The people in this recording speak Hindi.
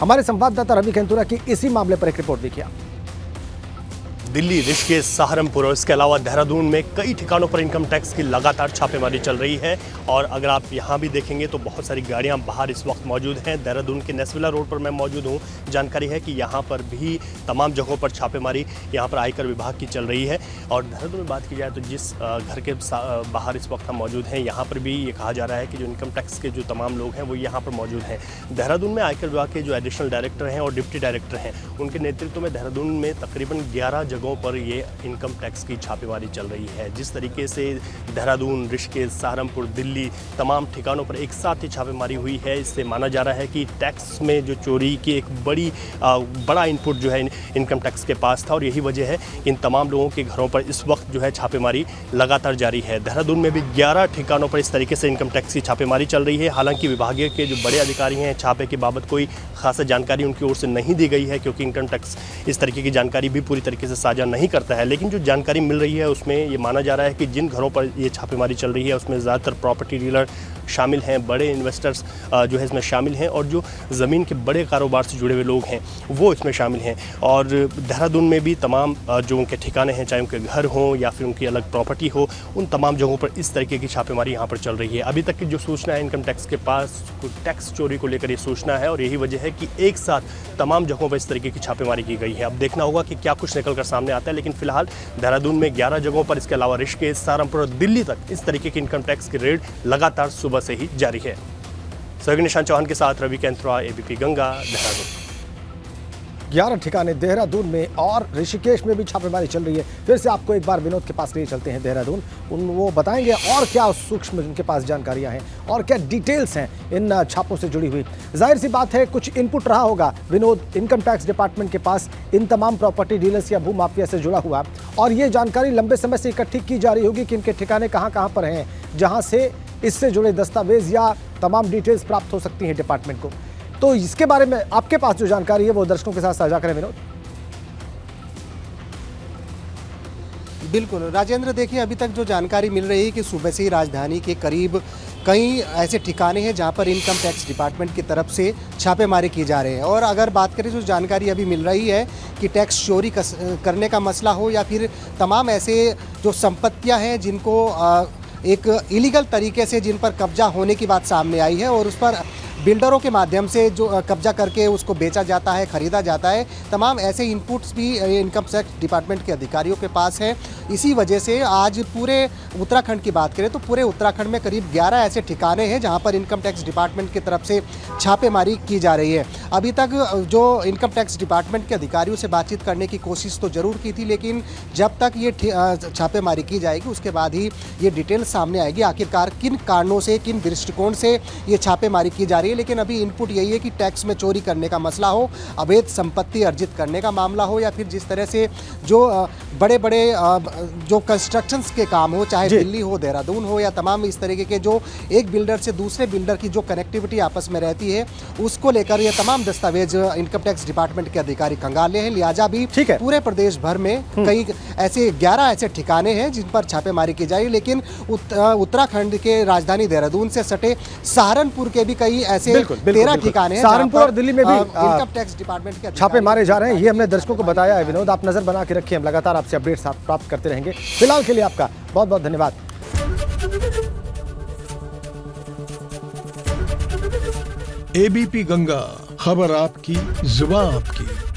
हमारे संवाददाता रवि केंतुरा की इसी मामले पर एक रिपोर्ट देखिए। दिल्ली, ऋषिकेश, सहारनपुर और इसके अलावा देहरादून में कई ठिकानों पर इनकम टैक्स की लगातार छापेमारी चल रही है। और अगर आप यहाँ भी देखेंगे तो बहुत सारी गाड़ियाँ बाहर इस वक्त मौजूद हैं। देहरादून के नेसविला रोड पर मैं मौजूद हूँ। जानकारी है कि यहाँ पर भी तमाम जगहों पर छापेमारी यहाँ पर आयकर विभाग की चल रही है। और देहरादून में बात की जाए तो जिस घर के बाहर इस वक्त हम मौजूद हैं, यहाँ पर भी ये कहा जा रहा है कि जो इनकम टैक्स के जो तमाम लोग हैं वो यहाँ पर मौजूद हैं। देहरादून में आयकर विभाग के जो एडिशनल डायरेक्टर हैं और डिप्टी डायरेक्टर हैं, उनके नेतृत्व में देहरादून में तकरीबन 11 जगहों पर ये इनकम टैक्स की छापेमारी चल रही है। जिस तरीके से देहरादून, ऋषिकेश, सहारनपुर, दिल्ली तमाम ठिकानों पर एक साथ ही छापेमारी हुई है, इससे माना जा रहा है कि टैक्स में जो चोरी की एक बड़ा इनपुट जो है इनकम टैक्स के पास था। और यही वजह है इन तमाम लोगों के घरों पर इस वक्त जो है छापेमारी लगातार जारी है। देहरादून में भी 11 ठिकानों पर इस तरीके से इनकम टैक्स की छापेमारी चल रही है। हालांकि विभागीय के जो बड़े अधिकारी हैं, छापे के बाबत कोई खासा जानकारी उनकी ओर से नहीं दी गई है, क्योंकि इनकम टैक्स इस तरीके की जानकारी भी पूरी तरीके से साझा नहीं करता है। लेकिन जो जानकारी मिल रही है उसमें ये माना जा रहा है कि जिन घरों पर ये छापेमारी चल रही है उसमें ज़्यादातर प्रॉपर्टी डीलर शामिल हैं, बड़े इन्वेस्टर्स जो है इसमें शामिल हैं, और जो ज़मीन के बड़े कारोबार से जुड़े हुए लोग हैं वो इसमें शामिल हैं। और देहरादून में भी तमाम जो उनके ठिकाने हैं, चाहे उनके घर हों या फिर उनकी अलग प्रॉपर्टी हो, उन तमाम जगहों पर इस तरीके की छापेमारी यहाँ पर चल रही है। अभी तक की जो सूचना है इनकम टैक्स के पास टैक्स चोरी को लेकर ये सूचना है, और यही वजह है कि एक साथ तमाम जगहों पर इस तरीके की छापेमारी की गई है। अब देखना होगा कि क्या कुछ निकल कर सामने आता है। लेकिन फिलहाल देहरादून में 11 जगहों पर, इसके अलावा ऋषिकेश, सहारनपुर और दिल्ली तक इस तरीके की इनकम टैक्स की रेड लगातार सुबह से ही जारी है। सहयोगी निशान चौहान के साथ रवि केंतुरा, एबीपी गंगा, देहरादून। 11 ठिकाने देहरादून में और ऋषिकेश में भी छापेमारी चल रही है। फिर से आपको एक बार विनोद के पास लिए चलते हैं देहरादून। वो बताएंगे और क्या सूक्ष्म उनके पास जानकारियां हैं और क्या डिटेल्स हैं इन छापों से जुड़ी हुई। जाहिर सी बात है कुछ इनपुट रहा होगा विनोद इनकम टैक्स डिपार्टमेंट के पास इन तमाम प्रॉपर्टी डीलर्स या भूमाफिया से जुड़ा हुआ, और ये जानकारी लंबे समय से इकट्ठी की जा रही होगी कि इनके ठिकाने कहाँ पर हैं, जहाँ से इससे जुड़े दस्तावेज या तमाम डिटेल्स प्राप्त हो सकती हैं डिपार्टमेंट को। तो इसके बारे में आपके पास जो जानकारी है वो दर्शकों के साथ साझा करें विनोद। बिल्कुल राजेंद्र, देखिए अभी तक जो जानकारी मिल रही है कि सुबह से ही राजधानी के करीब कई ऐसे ठिकाने हैं जहां पर इनकम टैक्स डिपार्टमेंट की तरफ से छापेमारी की जा रहे हैं। और अगर बात करें जो जानकारी अभी मिल रही है कि टैक्स चोरी करने का मसला हो या फिर तमाम ऐसे जो संपत्तियां हैं जिनको एक इलीगल तरीके से जिन पर कब्जा होने की बात सामने आई है और उस पर बिल्डरों के माध्यम से जो कब्जा करके उसको बेचा जाता है, खरीदा जाता है, तमाम ऐसे इनपुट्स भी इनकम टैक्स डिपार्टमेंट के अधिकारियों के पास है। इसी वजह से आज पूरे उत्तराखंड की बात करें तो पूरे उत्तराखंड में करीब 11 ऐसे ठिकाने हैं जहां पर इनकम टैक्स डिपार्टमेंट की तरफ से छापेमारी की जा रही है। अभी तक जो इनकम टैक्स डिपार्टमेंट के अधिकारियों से बातचीत करने की कोशिश तो ज़रूर की थी, लेकिन जब तक ये छापेमारी की जाएगी उसके बाद ही ये डिटेल सामने आएगी आखिरकार किन कारणों से, किन दृष्टिकोण से ये छापेमारी की जा रही है। लेकिन अभी इनपुट यही है कि टैक्स में चोरी करने का मसला हो, अवैध संपत्ति अर्जित करने का मामला हो, या फिर जिस तरह से जो बड़े बड़े जो कंस्ट्रक्शंस के काम हो, चाहे दिल्ली हो, देहरादून हो, या तमाम इस तरीके के जो एक बिल्डर से दूसरे बिल्डर की जो कनेक्टिविटी आपस में रहती है उसको लेकर ये तमाम दस्तावेज इनकम टैक्स डिपार्टमेंट के अधिकारी खंगाले हैं। लिहाजा भी पूरे प्रदेश भर में कई ऐसे 11 ऐसे ठिकाने हैं जिन पर छापेमारी की जाएगी। लेकिन उत्तराखंड के राजधानी देहरादून से सटे सहारनपुर के भी कई ऐसे 13 ठिकाने हैं। सहारनपुर और दिल्ली में भी इनकम टैक्स डिपार्टमेंट के छापे मारे जा रहे हैं। ये हमने दर्शकों को बताया है विनोद। आप नजर बना के रखिए, हम लगातार आपसे अपडेट्स प्राप्त करते रहेंगे। फिलहाल के लिए आपका बहुत बहुत धन्यवाद। एबीपी गंगा, खबर आपकी, जुबान आपकी।